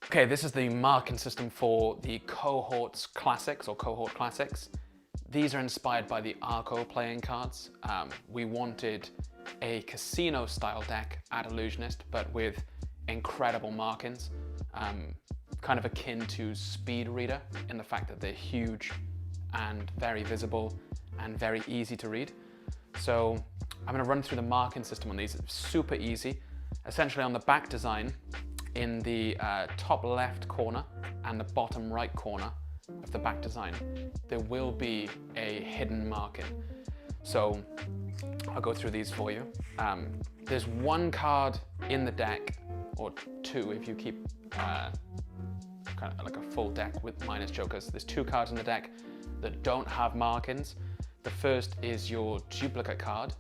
Okay, this is the marking system for the Cohort's classics or Cohort classics. These are inspired by the Arco playing cards. We wanted a casino style deck at Illusionist, but with incredible markings, kind of akin to Speed Reader in the fact that they're huge and very visible and very easy to read. So I'm going to run through the marking system on these. It's super easy. Essentially on the back design, in the top left corner and the bottom right corner of the back design, there will be a hidden marking. So I'll go through these for you. There's one card in the deck, or two if you keep kind of like a full deck with minus jokers. There's two cards in the deck that don't have markings. The first is your duplicate card,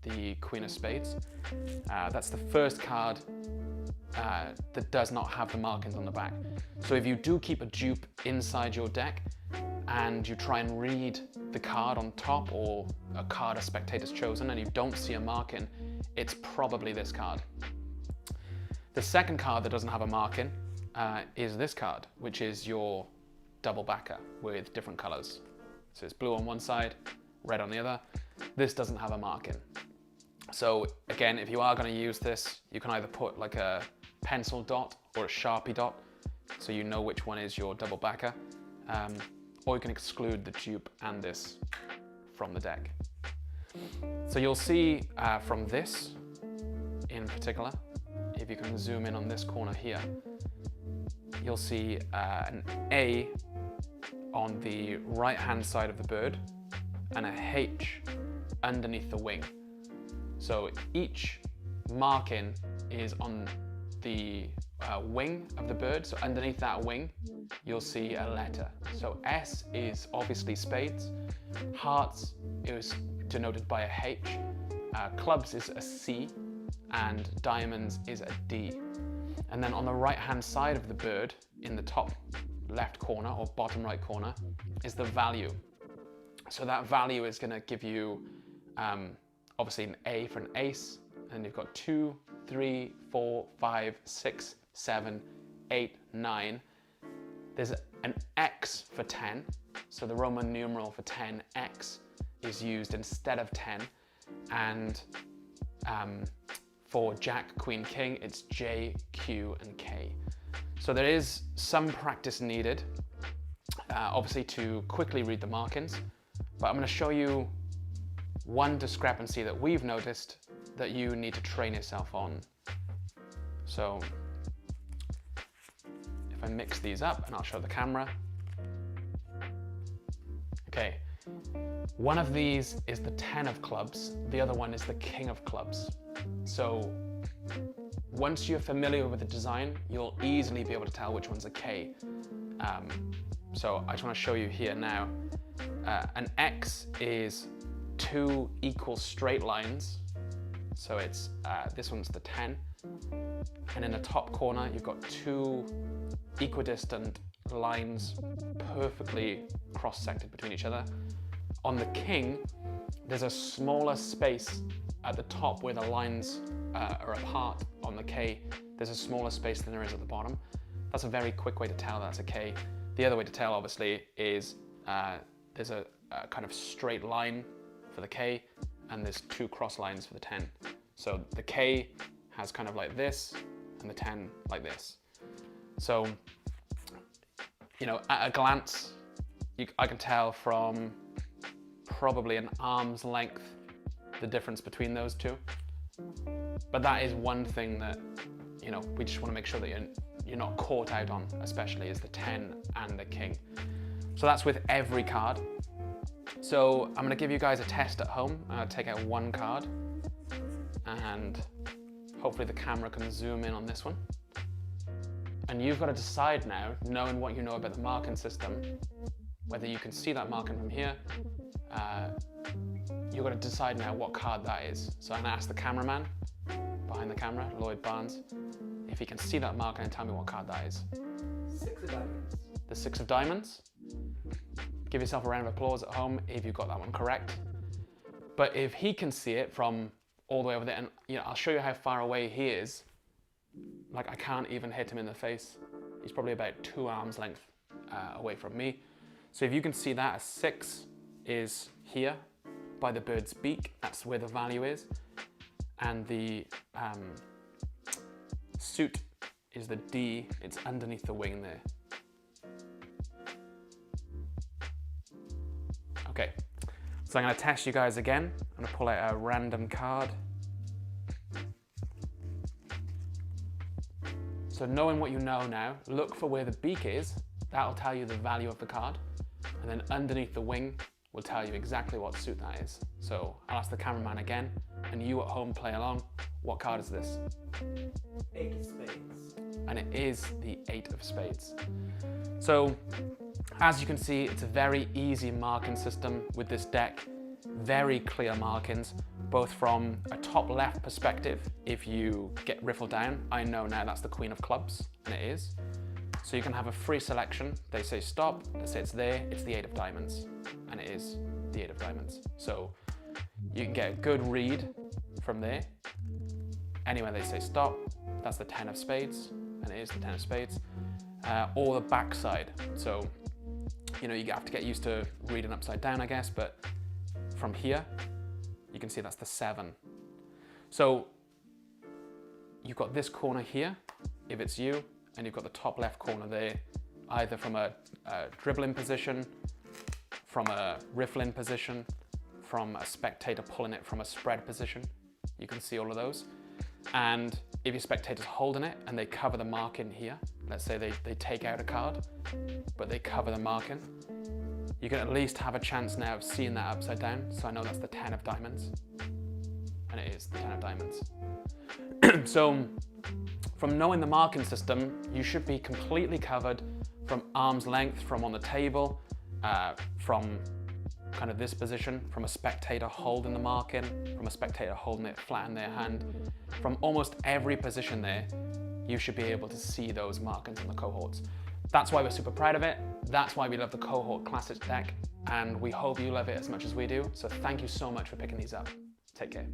the Queen of Spades. That's the first card that does not have the markings on the back. So if you do keep a dupe inside your deck and you try and read the card on top, or a card a spectator's chosen, and you don't see a marking, it's probably this card. The second card that doesn't have a marking is this card, which is your double backer with different colors. So it's blue on one side, red on the other. This doesn't have a marking. So again, if you are going to use this, you can either put like a pencil dot or a Sharpie dot, so you know which one is your double backer, or you can exclude the dupe and this from the deck. So you'll see from this in particular, if you can zoom in on this corner here, you'll see an A on the right hand side of the bird and a H underneath the wing. So each marking is on the wing of the bird. So underneath that wing, you'll see a letter. So S is obviously spades. Hearts is denoted by a H. Clubs is a C. And diamonds is a D. And then on the right hand side of the bird, in the top left corner or bottom right corner, is the value. So that value is going to give you obviously an A for an ace, and you've got 2, 3, 4, 5, 6, 7, 8, 9. There's an X for 10, so the Roman numeral for 10, X, is used instead of 10, and for Jack, Queen, King, it's J, Q, and K. So there is some practice needed, obviously, to quickly read the markings, but I'm going to show you one discrepancy that we've noticed that you need to train yourself on. So if I mix these up, and I'll show the camera. Okay, one of these is the 10 of clubs, the other one is the King of clubs. So once you're familiar with the design, you'll easily be able to tell which one's a K. So I just want to show you here now. An X is 2 equal straight lines. So it's this one's the 10. And in the top corner, you've got 2 equidistant lines perfectly cross-sected between each other. On the King, there's a smaller space at the top where the lines are apart. On the K, there's a smaller space than there is at the bottom. That's a very quick way to tell that's a K. The other way to tell, obviously, is there's a kind of straight line for the K, and there's 2 cross lines for the 10. So the K has kind of like this, and the 10 like this. So, you know, at a glance, I can tell from probably an arm's length the difference between those two. But that is one thing that, you know, we just want to make sure that you're not caught out on, especially, is the 10 and the King. So that's with every card. So I'm going to give you guys a test at home. I'll take out one card, and hopefully the camera can zoom in on this one. And you've got to decide now, knowing what you know about the marking system, whether you can see that marking from here. You've got to decide now what card that is. So I'm going to ask the cameraman behind the camera, Lloyd Barnes, if he can see that marking and tell me what card that is. 6 of diamonds. The 6 of diamonds. Give yourself a round of applause at home if you got that one correct. But if he can see it from all the way over there, and you know, I'll show you how far away he is. Like, I can't even hit him in the face. He's probably about 2 arms length away from me. So if you can see that, a 6 is here by the bird's beak. That's where the value is. And the suit is the D. It's underneath the wing there. Okay, so I'm going to test you guys again. I'm going to pull out a random card. So knowing what you know now, look for where the beak is. That'll tell you the value of the card. And then underneath the wing will tell you exactly what suit that is. So I'll ask the cameraman again, and you at home play along. What card is this? 8 of spades. And it is the 8 of spades. So as you can see, it's a very easy marking system with this deck. Very clear markings, both from a top left perspective. If you get riffled down, I know now that's the Queen of Clubs, and it is. So you can have a free selection. They say stop, they say it's there, it's the 8 of diamonds, and it is the 8 of diamonds. So you can get a good read from there. Anywhere they say stop, that's the 10 of spades, and it is the 10 of spades. Or the back side. So, you know, you have to get used to reading upside down, I guess, but from here, you can see that's the 7. So you've got this corner here, if it's you, and you've got the top left corner there, either from a dribbling position, from a riffling position, from a spectator pulling it from a spread position. You can see all of those. And if your spectator's holding it and they cover the marking here, let's say they take out a card, but they cover the marking, you can at least have a chance now of seeing that upside down. So I know that's the 10 of diamonds, and it is the 10 of diamonds. So from knowing the marking system, you should be completely covered from arm's length, from on the table, from kind of this position, from a spectator holding the marking, from a spectator holding it flat in their hand. From almost every position there, you should be able to see those markings in the cohorts. That's why we're super proud of it. That's why we love the Cohort Classics deck, and we hope you love it as much as we do. So thank you so much for picking these up. Take care.